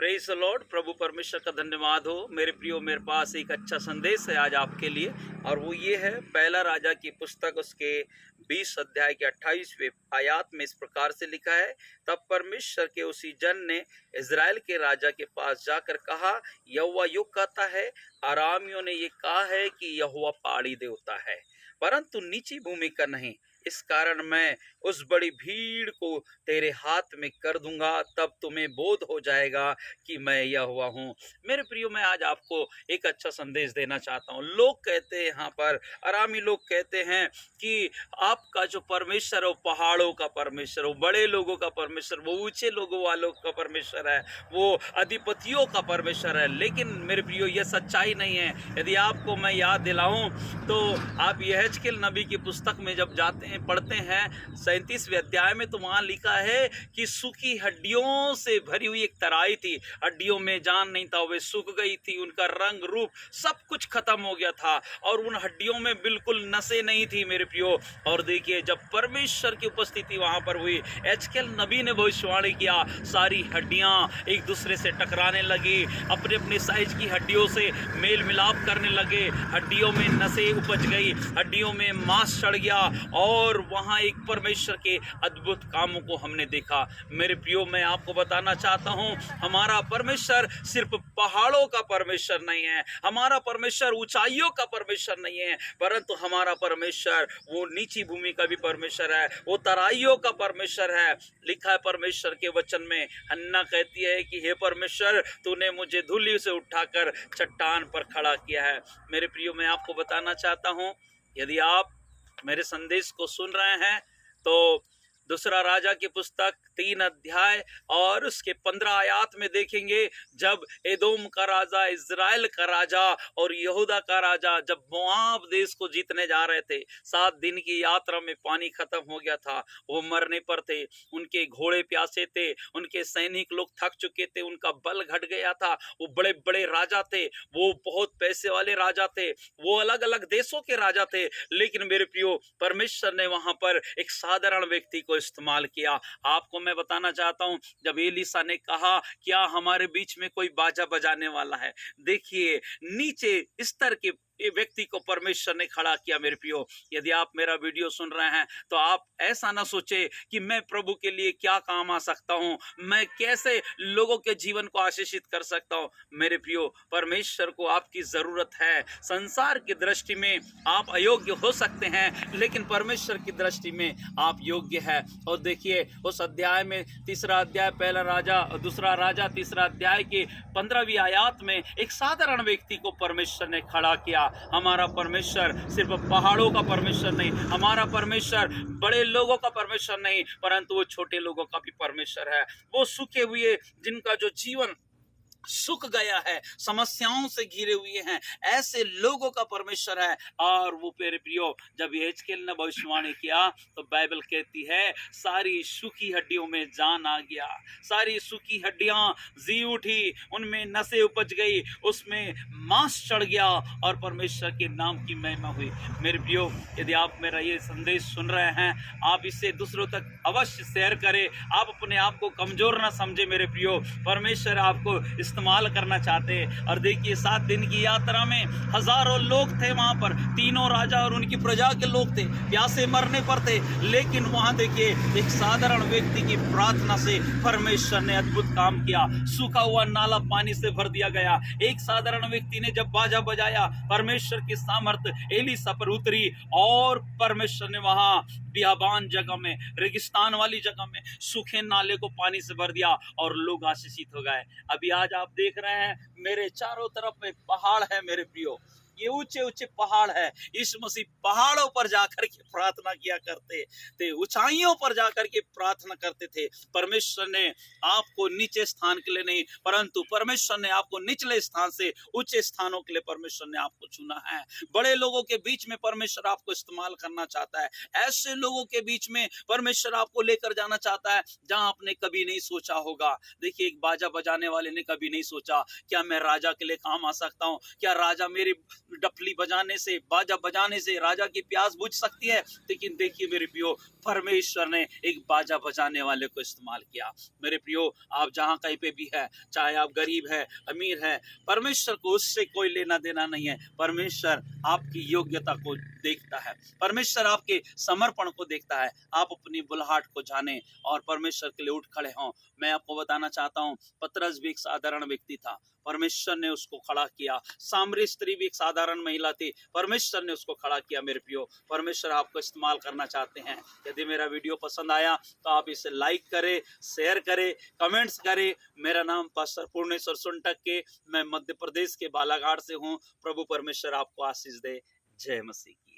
Praise the Lord. प्रभु परमेश्वर का धन्यवाद हो। मेरे प्रियो, मेरे पास एक अच्छा संदेश है आज आपके लिए, और वो ये है पहला राजा की पुस्तक उसके 20 अध्याय के 28वें आयत में इस प्रकार से लिखा है, तब परमेश्वर के उसी जन ने इज़राइल के राजा के पास जाकर कहा, यहोवा यूं कहता है, अरामियों ने ये कहा है कि यहोवा पहाड़ी देवता है, परंतु नीची भूमि का नहीं। इस कारण मैं उस बड़ी भीड़ को तेरे हाथ में कर दूंगा, तब तुम्हें बोध हो जाएगा कि मैं यहोवा हूँ। मेरे प्रियो, मैं आज आपको एक अच्छा संदेश देना चाहता हूँ। लोग कहते हैं, यहाँ पर अरामी लोग कहते हैं कि आपका जो परमेश्वर है वो पहाड़ों का परमेश्वर, वो बड़े लोगों का परमेश्वर, वो ऊंचे लोगों वालों का परमेश्वर है, वो अधिपतियों का परमेश्वर है। लेकिन मेरे प्रियो, यह सच्चाई नहीं है। यदि आपको मैं याद दिलाऊं तो आप यहेजकेल नबी की पुस्तक में जब जाते हैं, पढ़ते हैं 37वें अध्याय में, तो वहां लिखा है कि सूखी हड्डियों से भरी हुई एक तराई थी, हड्डियों में जान नहीं था, वे सूख गई थी, उनका रंग रूप सब कुछ खत्म हो गया था, और उन हड्डियों में बिल्कुल नसें नहीं थी मेरे प्रियो। और देखिए, जब परमेश्वर की उपस्थिति वहां पर हुई, यहेजकेल नबी ने भविष्यवाणी किया, सारी हड्डियां एक दूसरे से टकराने लगी, अपने अपने साइज की हड्डियों से मेल मिलाप करने लगे, हड्डियों में नसें उपज गई, हड्डियों में मांस चढ़ गया, और वहां एक परमेश्वर के अद्भुत कामों को हमने देखा। मेरे प्रियो, मैं आपको बताना चाहता हूं, हमारा परमेश्वर सिर्फ पहाड़ों का परमेश्वर नहीं है, हमारा परमेश्वर ऊंचाइयों का परमेश्वर नहीं है, परंतु हमारा परमेश्वर वो नीची भूमि का भी परमेश्वर है, वो तराइयों का परमेश्वर है। लिखा है परमेश्वर के वचन में, हन्ना कहती है कि हे परमेश्वर, तूने मुझे धूलि से उठाकर चट्टान पर खड़ा किया है। मेरे प्रियो, मैं आपको बताना चाहता हूं, यदि आप मेरे संदेश को सुन रहे हैं तो दूसरा राजा की पुस्तक 3 अध्याय और उसके 15 आयत में देखेंगे, जब एदोम का राजा, इज़राइल का राजा और यहूदा का राजा जब मोआब देश को जीतने जा रहे थे, 7 दिन की यात्रा में पानी खत्म हो गया था, वो मरने पर थे, उनके घोड़े प्यासे थे, उनके सैनिक लोग थक चुके थे, उनका बल घट गया था, वो बड़े बड़े राजा थे, वो बहुत पैसे वाले राजा थे, वो अलग अलग देशों के राजा थे। लेकिन मेरे प्रियो, परमेश्वर ने वहां पर एक साधारण व्यक्ति को इस्तेमाल किया। आपको मैं बताना चाहता हूं, जब एलीशा ने कहा, क्या हमारे बीच में कोई बाजा बजाने वाला है, देखिए नीचे स्तर के व्यक्ति को परमेश्वर ने खड़ा किया। मेरे प्रियो, यदि आप मेरा वीडियो सुन रहे हैं तो आप ऐसा ना सोचे कि मैं प्रभु के लिए क्या काम आ सकता हूं, मैं कैसे लोगों के जीवन को आशीषित कर सकता हूं। मेरे प्रियो, परमेश्वर को आपकी जरूरत है। संसार की दृष्टि में आप अयोग्य हो सकते हैं, लेकिन परमेश्वर की दृष्टि में आप योग्य है। और देखिए, उस अध्याय में, तीसरा अध्याय पहला राजा और दूसरा राजा तीसरा अध्याय के 15वीं आयत में, एक साधारण व्यक्ति को परमेश्वर ने खड़ा किया। हमारा परमेश्वर सिर्फ पहाड़ों का परमेश्वर नहीं, हमारा परमेश्वर बड़े लोगों का परमेश्वर नहीं, परंतु वो छोटे लोगों का भी परमेश्वर है। वो सूखे हुए, जिनका जो जीवन सूख गया है, समस्याओं से घिरे हुए हैं, ऐसे लोगों का परमेश्वर है। और वो मेरे प्रियो, जब यहेजकेल ने भविष्यवाणी किया तो बाइबल कहती है, सारी सूखी हड्डियों में जान आ गया, सारी सूखी हड्डियां जी उठी, उनमें नसें उपज गई, उसमें मांस चढ़ गया, और परमेश्वर के नाम की महिमा हुई। मेरे प्रियो, यदि आप मेरा ये संदेश सुन रहे हैं, आप इसे दूसरों तक अवश्य शेयर करें। आप अपने आप को कमजोर ना समझे मेरे प्रियो, परमेश्वर आपको इस्तेमाल करना चाहते हैं। और देखिए, 7 दिन की यात्रा में हजारों लोग थे वहां पर, तीनों राजा और उनकी प्रजा के लोग थे, प्यासे मरने पर थे, लेकिन वहां देखिए, एक साधारण व्यक्ति की प्रार्थना से परमेश्वर ने अद्भुत काम किया। सूखा हुआ नाला पानी से भर दिया गया। एक साधारण व्यक्ति ने जब बाजा बजाया, परमेश्वर की सामर्थ एलीशा पर उतरी, और परमेश्वर ने वहां बियाबान जगह में, रेगिस्तान वाली जगह में सूखे नाले को पानी से भर दिया, और लोग आशीषित हो गए। अभी आज आप देख रहे हैं, मेरे चारों तरफ में पहाड़ है मेरे प्रियो, ये ऊंचे ऊंचे पहाड़ है। यीशु मसीह पहाड़ों पर जाकर के प्रार्थना किया करते थे, ऊंचाइयों पर जाकर के प्रार्थना करते थे। परमेश्वर ने आपको नीचे स्थान के लिए नहीं, परंतु परमेश्वर ने आपको निचले स्थान से ऊंचे स्थानों के लिए परमेश्वर ने आपको चुना है। बड़े लोगों के बीच में परमेश्वर आपको इस्तेमाल करना चाहता है, ऐसे लोगों के बीच में परमेश्वर आपको लेकर जाना चाहता है जहां आपने कभी नहीं सोचा होगा। देखिए, एक बाजा बजाने वाले ने कभी नहीं सोचा, क्या मैं राजा के लिए काम आ सकता हूँ, क्या राजा मेरी डफली बजाने से, बाजा बजाने से राजा की प्यास बुझ सकती है, लेकिन देखिए मेरे प्रियो, परमेश्वर ने एक बाजा बजाने वाले को इस्तेमाल किया। मेरे प्रियो, आप जहां कहीं पे भी है, चाहे आप गरीब है, अमीर है, परमेश्वर को उससे कोई लेना देना नहीं है। परमेश्वर आपकी योग्यता को देखता है, परमेश्वर आपके समर्पण को देखता है। आप अपनी बुलाहट को जाने और परमेश्वर के लिए उठ खड़े हों। मैं आपको बताना चाहता हूं, पतरस भी एक साधारण व्यक्ति था, परमेश्वर ने उसको खड़ा किया। सामरी स्त्री भी एक साधारण महिला थी, परमेश्वर ने उसको खड़ा किया। मेरे प्रियो, परमेश्वर आपको इस्तेमाल करना चाहते हैं। यदि मेरा वीडियो पसंद आया तो आप इसे लाइक करें, शेयर करें, कमेंट्स करें। मेरा नाम पास्टर पूर्णेश्वर सुंटक के, मैं मध्य प्रदेश के बालाघाट से हूँ। प्रभु परमेश्वर आपको आशीष दे। जय मसीह की।